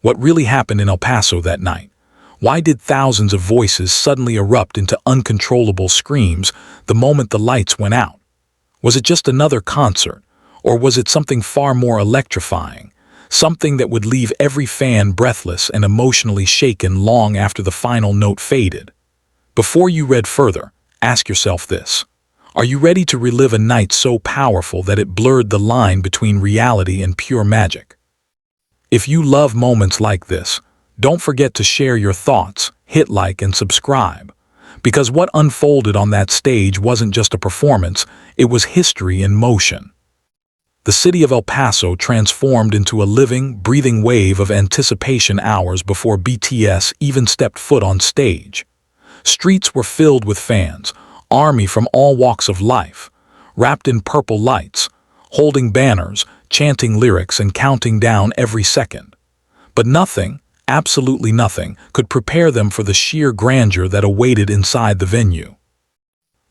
What really happened in El Paso that night? Why did thousands of voices suddenly erupt into uncontrollable screams the moment the lights went out? Was it just another concert, or was it something far more electrifying, something that would leave every fan breathless and emotionally shaken long after the final note faded? Before you read further, ask yourself this. Are you ready to relive a night so powerful that it blurred the line between reality and pure magic? If you love moments like this, don't forget to share your thoughts, hit like and subscribe. Because what unfolded on that stage wasn't just a performance, it was history in motion. The city of El Paso transformed into a living, breathing wave of anticipation hours before BTS even stepped foot on stage. Streets were filled with fans, ARMY from all walks of life, wrapped in purple lights, holding banners, chanting lyrics and counting down every second. But nothing, absolutely nothing, could prepare them for the sheer grandeur that awaited inside the venue.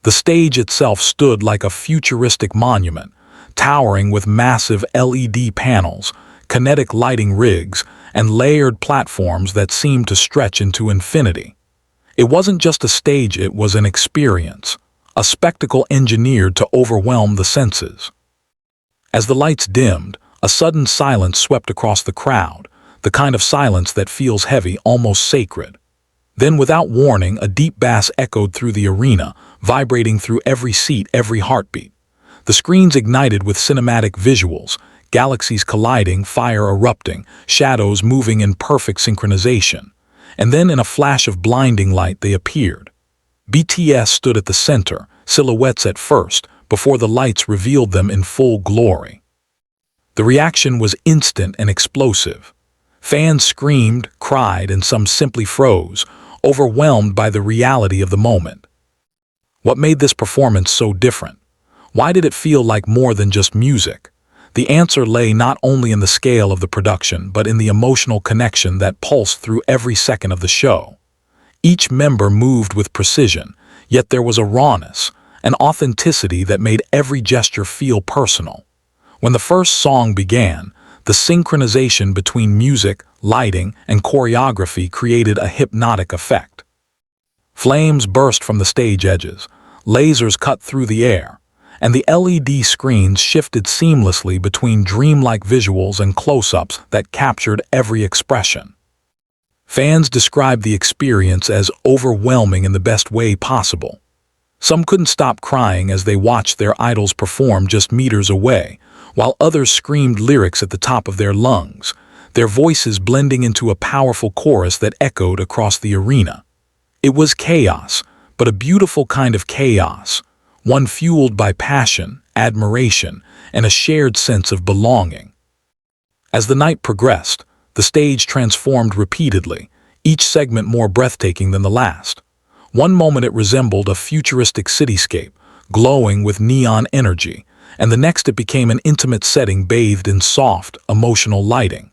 The stage itself stood like a futuristic monument, towering with massive LED panels, kinetic lighting rigs, and layered platforms that seemed to stretch into infinity. It wasn't just a stage, it was an experience, a spectacle engineered to overwhelm the senses. As the lights dimmed, a sudden silence swept across the crowd, the kind of silence that feels heavy, almost sacred. Then, without warning, a deep bass echoed through the arena, vibrating through every seat, every heartbeat. The screens ignited with cinematic visuals, galaxies colliding, fire erupting, shadows moving in perfect synchronization. And then, in a flash of blinding light, they appeared. BTS stood at the center, silhouettes at first, before the lights revealed them in full glory. The reaction was instant and explosive. Fans screamed, cried, and some simply froze, overwhelmed by the reality of the moment. What made this performance so different? Why did it feel like more than just music? The answer lay not only in the scale of the production, but in the emotional connection that pulsed through every second of the show. Each member moved with precision, yet there was a rawness, an authenticity that made every gesture feel personal. When the first song began, the synchronization between music, lighting, and choreography created a hypnotic effect. Flames burst from the stage edges, lasers cut through the air, and the LED screens shifted seamlessly between dreamlike visuals and close-ups that captured every expression. Fans described the experience as overwhelming in the best way possible. Some couldn't stop crying as they watched their idols perform just meters away, while others screamed lyrics at the top of their lungs, their voices blending into a powerful chorus that echoed across the arena. It was chaos, but a beautiful kind of chaos, one fueled by passion, admiration, and a shared sense of belonging. As the night progressed, the stage transformed repeatedly, each segment more breathtaking than the last. One moment it resembled a futuristic cityscape, glowing with neon energy, and the next it became an intimate setting bathed in soft, emotional lighting.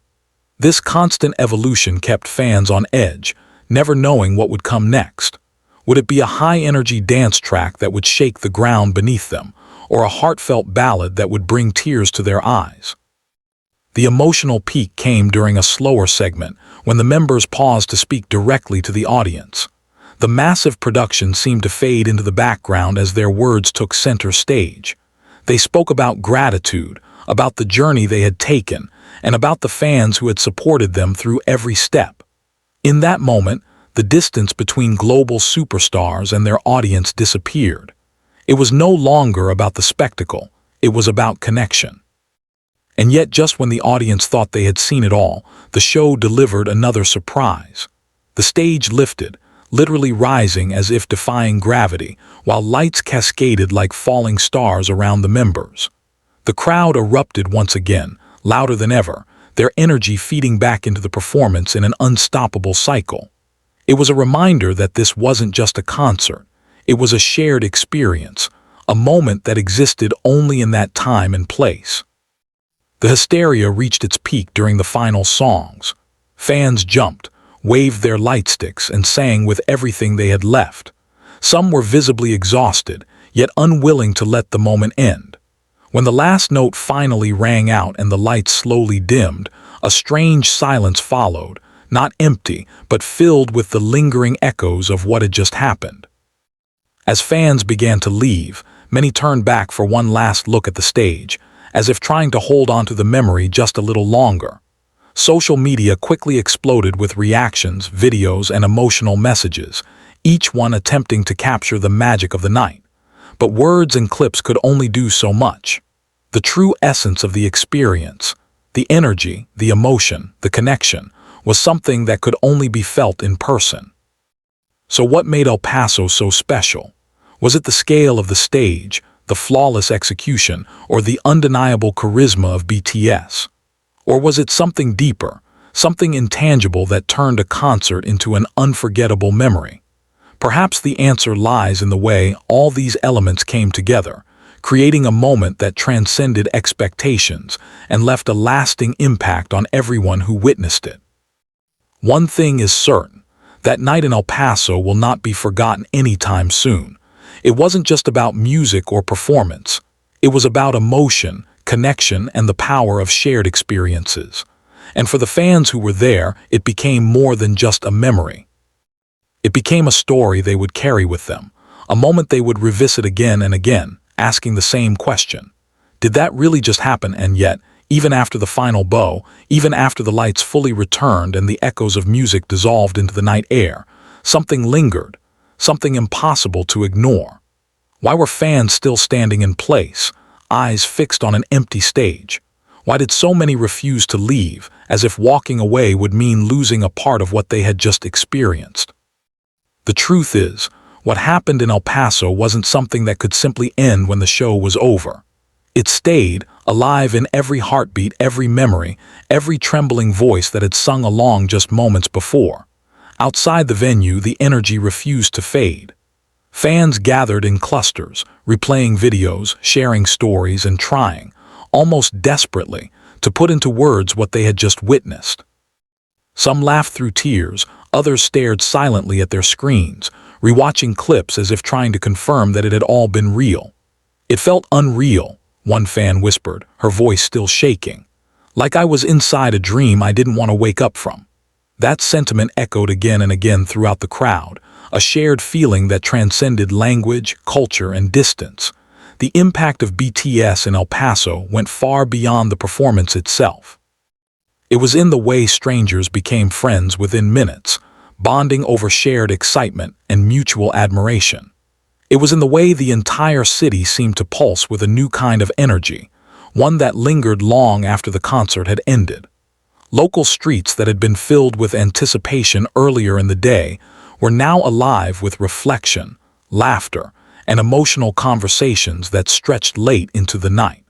This constant evolution kept fans on edge, never knowing what would come next. Would it be a high-energy dance track that would shake the ground beneath them, or a heartfelt ballad that would bring tears to their eyes? The emotional peak came during a slower segment, when the members paused to speak directly to the audience. The massive production seemed to fade into the background as their words took center stage. They spoke about gratitude, about the journey they had taken, and about the fans who had supported them through every step. In that moment, the distance between global superstars and their audience disappeared. It was no longer about the spectacle, it was about connection. And yet, just when the audience thought they had seen it all, the show delivered another surprise. The stage lifted, literally rising as if defying gravity, while lights cascaded like falling stars around the members. The crowd erupted once again, louder than ever, their energy feeding back into the performance in an unstoppable cycle. It was a reminder that this wasn't just a concert, it was a shared experience, a moment that existed only in that time and place. The hysteria reached its peak during the final songs. Fans jumped, waved their light sticks, and sang with everything they had left. Some were visibly exhausted, yet unwilling to let the moment end. When the last note finally rang out and the lights slowly dimmed, A strange silence followed, not empty, but filled with the lingering echoes of what had just happened. As fans began to leave, many turned back for one last look at the stage, as if trying to hold on to the memory just a little longer. Social media quickly exploded with reactions, videos, and emotional messages, each one attempting to capture the magic of the night. But words and clips could only do so much. The true essence of the experience, the energy, the emotion, the connection, was something that could only be felt in person. So what made El Paso so special? Was it the scale of the stage, the flawless execution, or the undeniable charisma of BTS? Or was it something deeper, something intangible that turned a concert into an unforgettable memory? Perhaps the answer lies in the way all these elements came together, creating a moment that transcended expectations and left a lasting impact on everyone who witnessed it. One thing is certain, that night in El Paso will not be forgotten anytime soon. It wasn't just about music or performance. It was about emotion, connection, and the power of shared experiences. And for the fans who were there, it became more than just a memory. It became a story they would carry with them, a moment they would revisit again and again, asking the same question. Did that really just happen? And yet, even after the final bow, even after the lights fully returned and the echoes of music dissolved into the night air, something lingered, something impossible to ignore. Why were fans still standing in place, eyes fixed on an empty stage? Why did so many refuse to leave, as if walking away would mean losing a part of what they had just experienced? The truth is, what happened in El Paso wasn't something that could simply end when the show was over. It stayed, alive in every heartbeat, every memory, every trembling voice that had sung along just moments before. Outside the venue, the energy refused to fade. Fans gathered in clusters, replaying videos, sharing stories, and trying, almost desperately, to put into words what they had just witnessed. Some laughed through tears, others stared silently at their screens, rewatching clips as if trying to confirm that it had all been real. It felt unreal, one fan whispered, her voice still shaking. Like I was inside a dream I didn't want to wake up from. That sentiment echoed again and again throughout the crowd, a shared feeling that transcended language, culture, and distance. The impact of BTS in El Paso went far beyond the performance itself. It was in the way strangers became friends within minutes, bonding over shared excitement and mutual admiration. It was in the way the entire city seemed to pulse with a new kind of energy, one that lingered long after the concert had ended. Local streets that had been filled with anticipation earlier in the day were now alive with reflection, laughter, and emotional conversations that stretched late into the night.